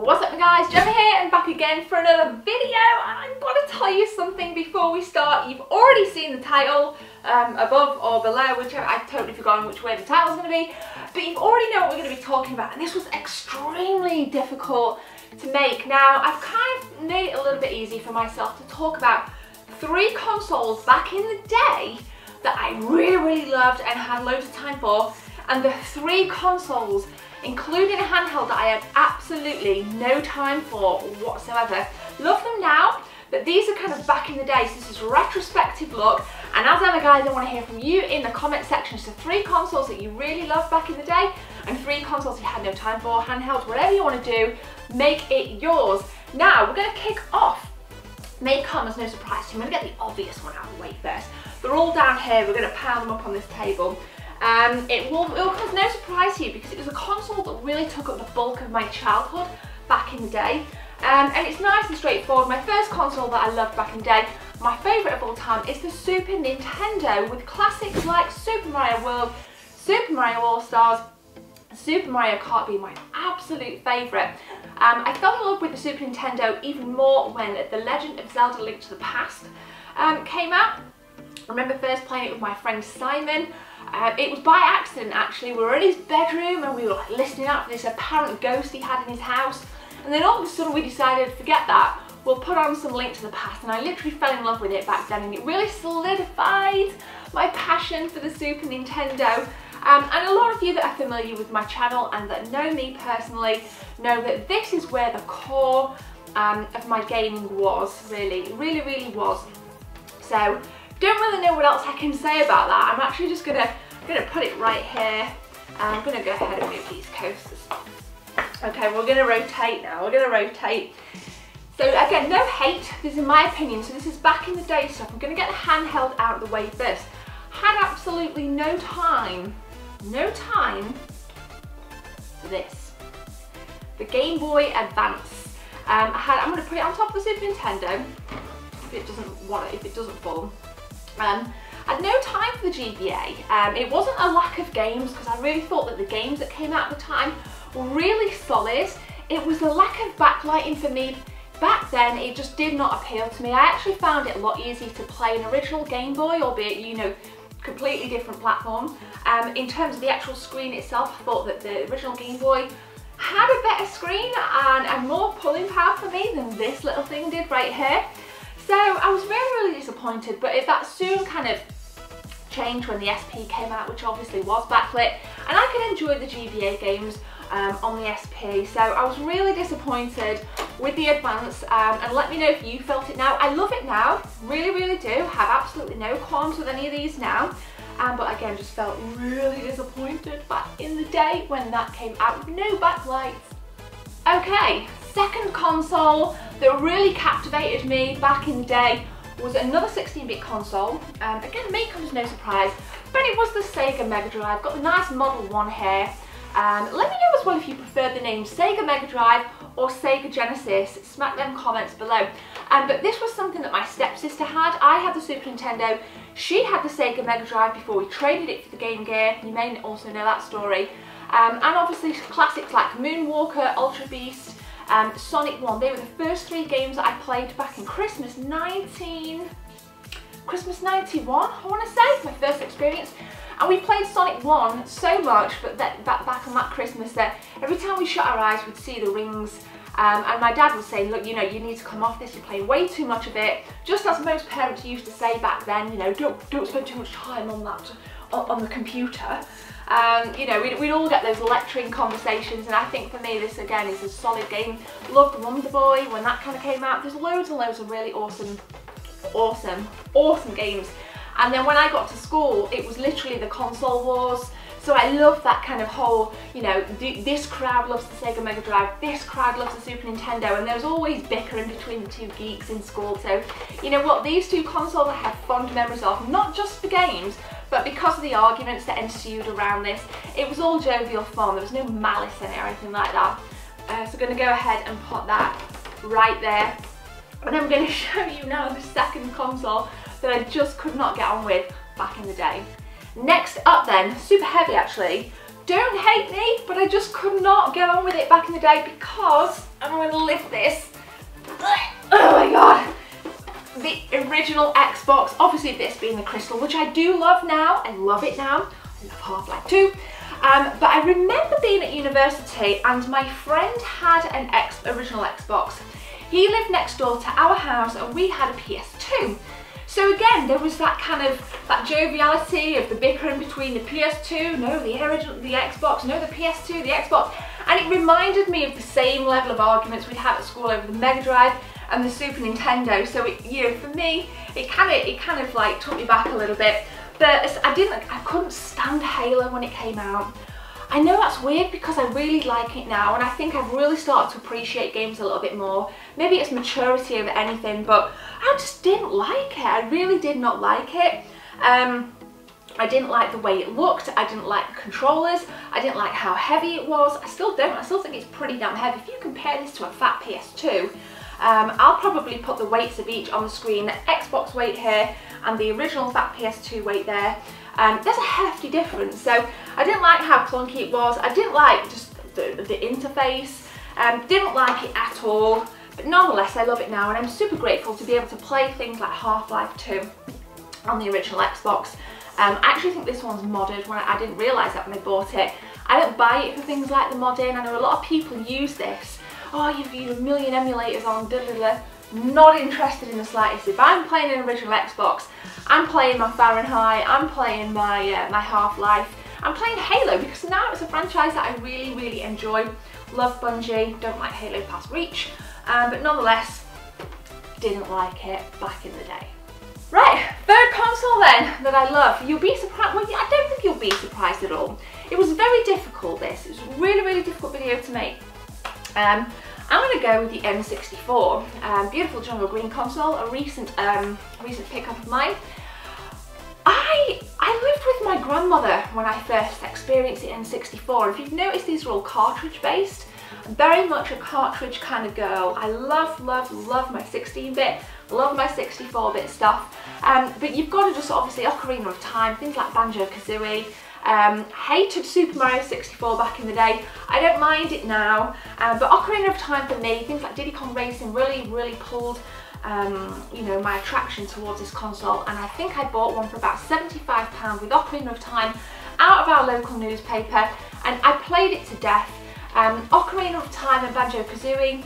What's up guys, Gemma here and back again for another video, and I'm going to tell you something before we start. You've already seen the title above or below, whichever, I've totally forgotten which way the title's going to be, but you've already know what we're going to be talking about, and this was extremely difficult to make. Now, I've kind of made it a little bit easy for myself to talk about 3 consoles back in the day that I really loved and had loads of time for, and the 3 consoles, including a handheld, that I had absolutely no time for whatsoever. Love them now, but these are kind of back in the day, so this is a retrospective look. And as ever guys, I want to hear from you in the comment section. So 3 consoles that you really loved back in the day, and 3 consoles you had no time for, handhelds, whatever you want to do, make it yours. Now, we're going to kick off. May come as no surprise to you. I'm going to get the obvious one out of the way first. They're all down here, we're going to pile them up on this table. It will come as no surprise to you because it was a console that really took up the bulk of my childhood back in the day. And it's nice and straightforward. My first console that I loved back in the day, my favourite of all time, is the Super Nintendo, with classics like Super Mario World, Super Mario All-Stars, Super Mario Kart being my absolute favourite. I fell in love with the Super Nintendo even more when The Legend of Zelda: Link to the Past came out. I remember first playing it with my friend Simon. It was by accident actually. We were in his bedroom and we were like listening out for this apparent ghost he had in his house, and then all of a sudden we decided, forget that, we'll put on some Link to the Past, and I literally fell in love with it back then, and it really solidified my passion for the Super Nintendo. And a lot of you that are familiar with my channel and that know me personally know that this is where the core of my gaming was, really was. So don't really know what else I can say about that. I'm actually just gonna put it right here. I'm gonna go ahead and move these coasters. Okay, we're gonna rotate now. We're gonna rotate. So again, no hate. This is my opinion. So this is back in the day stuff. I'm gonna get the handheld out of the way first. Had absolutely no time for this. The Gameboy Advance. I'm gonna put it on top of the Super Nintendo if it doesn't fall. I had no time for the GBA. It wasn't a lack of games, because I really thought that the games that came out at the time were really solid. It was the lack of backlighting for me. Back then, it just did not appeal to me. I actually found it a lot easier to play an original Game Boy, albeit, you know, completely different platform. In terms of the actual screen itself, I thought that the original Game Boy had a better screen and more pulling power for me than this little thing did right here. So I was really disappointed, but that soon kind of changed when the SP came out, which obviously was backlit, and I could enjoy the GBA games on the SP. So I was really disappointed with the Advance, and let me know if you felt it now. I love it now, really do. Have absolutely no qualms with any of these now. But again, just felt really disappointed back in the day when that came out with no backlights. Okay, second console that really captivated me back in the day was another 16-bit console. Again, may come as no surprise, but it was the Sega Megadrive. Got the nice Model 1 here. Let me know as well if you prefer the name Sega Megadrive or Sega Genesis. Smack them comments below. But this was something that my stepsister had. I had the Super Nintendo. She had the Sega Megadrive before we traded it for the Game Gear. You may also know that story. And obviously classics like Moonwalker, Ultra Beast, Sonic 1. They were the first 3 games that I played back in Christmas 91, I want to say, my first experience. And we played Sonic 1 so much, but back on that Christmas, that every time we shut our eyes we'd see the rings. And my dad would say, look, you know, you need to come off this, you're playing way too much of it. Just as most parents used to say back then, you know, don't spend too much time on that, on the computer. You know, we'd all get those lecturing conversations, and I think for me this again is a solid game. Loved Wonder Boy when that kind of came out. There's loads and loads of really awesome games. And then when I got to school, it was literally the console wars. So I love that kind of whole, you know, this crowd loves the Sega Mega Drive, this crowd loves the Super Nintendo, and there was always bickering between the 2 geeks in school. So, you know what, these 2 consoles I have fond memories of, not just for games, but because of the arguments that ensued around this. It was all jovial fun, there was no malice in it or anything like that. So I'm going to go ahead and put that right there. And I'm going to show you now the second console that I just could not get on with back in the day. Next up then, super heavy actually, Don't hate me, but I just could not get on with it back in the day because, I'm going to lift this. Oh my god. The original Xbox, obviously this being the crystal, which I do love now. I love it now. I love Half-Life 2. But I remember being at university and my friend had an original Xbox. He lived next door to our house and we had a PS2. So again, there was that kind of, that joviality of the bickering between the PS2, no, the original, the Xbox, no, the PS2, the Xbox. And it reminded me of the same level of arguments we'd have at school over the Megadrive and the Super Nintendo. So it, you know, for me, it kind of like took me back a little bit. But I couldn't stand Halo when it came out. I know that's weird because I really like it now and I think I've really started to appreciate games a little bit more. Maybe it's maturity over anything, but I just didn't like it. I really did not like it. I didn't like the way it looked, I didn't like the controllers, I didn't like how heavy it was. I still don't, I still think it's pretty damn heavy. If you compare this to a fat PS2, I'll probably put the weights of each on the screen, the Xbox weight here and the original fat PS2 weight there. There's a hefty difference, so I didn't like how clunky it was, I didn't like just the interface, didn't like it at all, but nonetheless I love it now and I'm super grateful to be able to play things like Half-Life 2 on the original Xbox. I actually think this one's modded. I didn't realise that when I bought it. I don't buy it for things like the modding. I know a lot of people use this. Oh, you've used a million emulators on, da da da. Not interested in the slightest. If I'm playing an original Xbox, I'm playing my Fahrenheit, I'm playing my my Half-Life, I'm playing Halo because now it's a franchise that I really, really enjoy. Love Bungie, don't like Halo past Reach, but nonetheless, didn't like it back in the day. Right, third console then that I love. You'll be surprised, well, I don't think you'll be surprised at all. It was very difficult, this. It was a really, really difficult video to make. I'm going to go with the N64, beautiful jungle green console, a recent pickup of mine. I lived with my grandmother when I first experienced the N64. If you've noticed, these are all cartridge based. I'm very much a cartridge kind of girl. I love, love, love my 16-bit, love my 64-bit stuff. But you've got to just obviously Ocarina of Time, things like Banjo-Kazooie. Hated Super Mario 64 back in the day. I don't mind it now, but Ocarina of Time for me, things like Diddy Kong Racing really, really pulled you know, my attraction towards this console, and I think I bought one for about £75 with Ocarina of Time out of our local newspaper, and I played it to death. Ocarina of Time and Banjo-Kazooie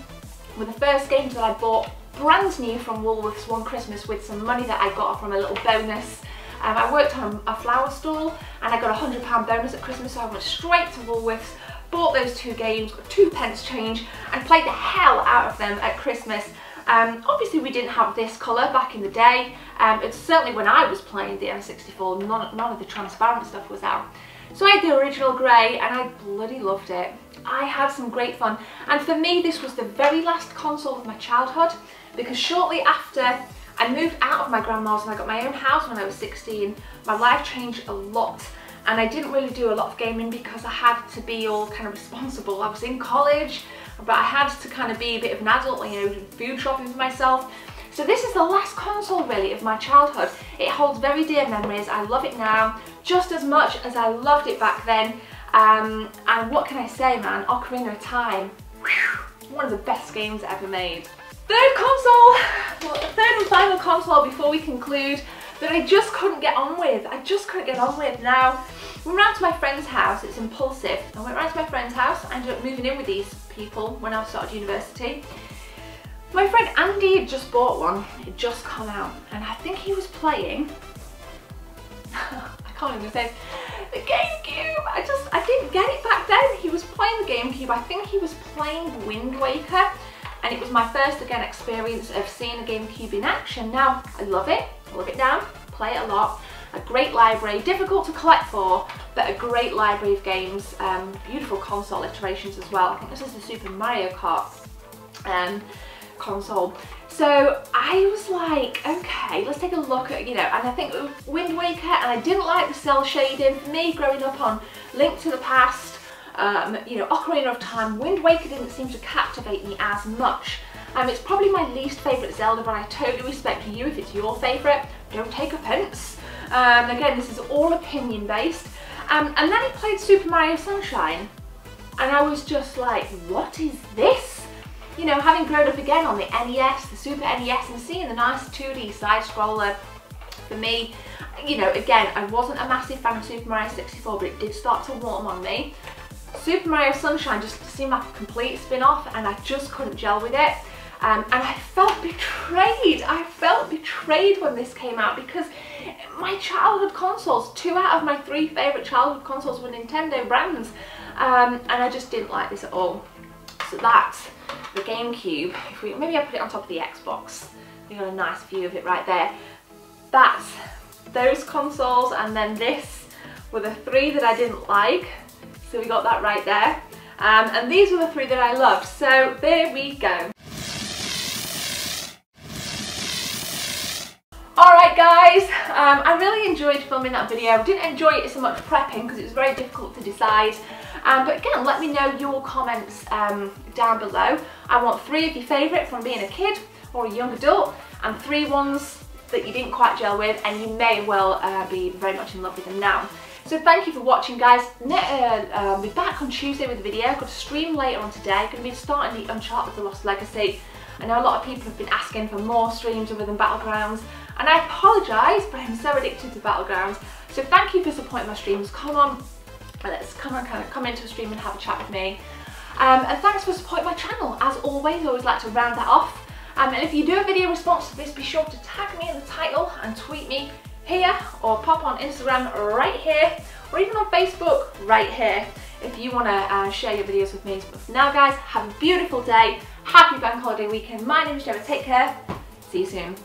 were the first games that I bought brand new from Woolworths one Christmas with some money that I got from a little bonus. I worked on a flower stall and I got a £100 bonus at Christmas, so I went straight to Woolworths, bought those two games, got 2p change, and played the hell out of them at Christmas. Obviously we didn't have this colour back in the day. It's certainly when I was playing the N64, none of the transparent stuff was out. So I had the original grey and I bloody loved it. I had some great fun, and for me this was the very last console of my childhood, because shortly after I moved out of my grandma's and I got my own house when I was 16, my life changed a lot. And I didn't really do a lot of gaming because I had to be all kind of responsible. I was in college, but I had to kind of be a bit of an adult, you know, food shopping for myself. So this is the last console really of my childhood. It holds very dear memories. I love it now just as much as I loved it back then. And what can I say, man? Ocarina of Time, whew, one of the best games ever made. Third console, well, the third and final console before we conclude, that I just couldn't get on with. I just couldn't get on with. Now, we went round to my friend's house. It's impulsive. I went round to my friend's house. I ended up moving in with these people when I started university. My friend Andy had just bought one. It had just come out, and I think he was playing, I can't even say, the GameCube. I didn't get it back then. He was playing the GameCube. I think he was playing Wind Waker, and it was my first, again, experience of seeing a GameCube in action. Now, I love it now, play it a lot. A great library, difficult to collect for, but a great library of games. Beautiful console iterations as well. I think this is the Super Mario Kart console. So I was like, okay, let's take a look at, you know, and I think Wind Waker, and I didn't like the cell shading. For me, growing up on Link to the Past, you know, Ocarina of Time, Wind Waker didn't seem to captivate me as much. It's probably my least favourite Zelda, but I totally respect you if it's your favourite. Don't take offence. Again, this is all opinion based. And then he played Super Mario Sunshine, and I was just like, what is this? You know, having grown up again on the NES, the Super NES, and seeing the nice 2D side scroller, for me, you know, again, I wasn't a massive fan of Super Mario 64, but it did start to warm on me. Super Mario Sunshine just seemed like a complete spin-off, and I just couldn't gel with it. And I felt betrayed. I felt betrayed when this came out, because my childhood consoles, 2 out of my 3 favourite childhood consoles were Nintendo brands, and I just didn't like this at all. So that's the GameCube. Maybe I put it on top of the Xbox. You got a nice view of it right there. That's those consoles, and then this were the 3 that I didn't like. So we got that right there. And these were the 3 that I loved. So there we go. Alright guys, I really enjoyed filming that video. I didn't enjoy it so much prepping because it was very difficult to decide. But again, let me know your comments down below. I want 3 of your favourite from being a kid or a young adult, and 3 ones that you didn't quite gel with and you may well be very much in love with them now. So thank you for watching, guys. I'll be back on Tuesday with a video. I've got a stream later on today. I'm going to be starting the Uncharted The Lost Legacy. I know a lot of people have been asking for more streams other than Battlegrounds, and I apologise, but I'm so addicted to Battlegrounds. So thank you for supporting my streams. Come on, let's come into a stream and have a chat with me. And thanks for supporting my channel. As always, I always like to round that off. And if you do a video response to this, be sure to tag me in the title and tweet me here, or pop on Instagram right here, or even on Facebook right here if you want to share your videos with me. But for now, guys, have a beautiful day. Happy bank holiday weekend. My name is Gemma. Take care. See you soon.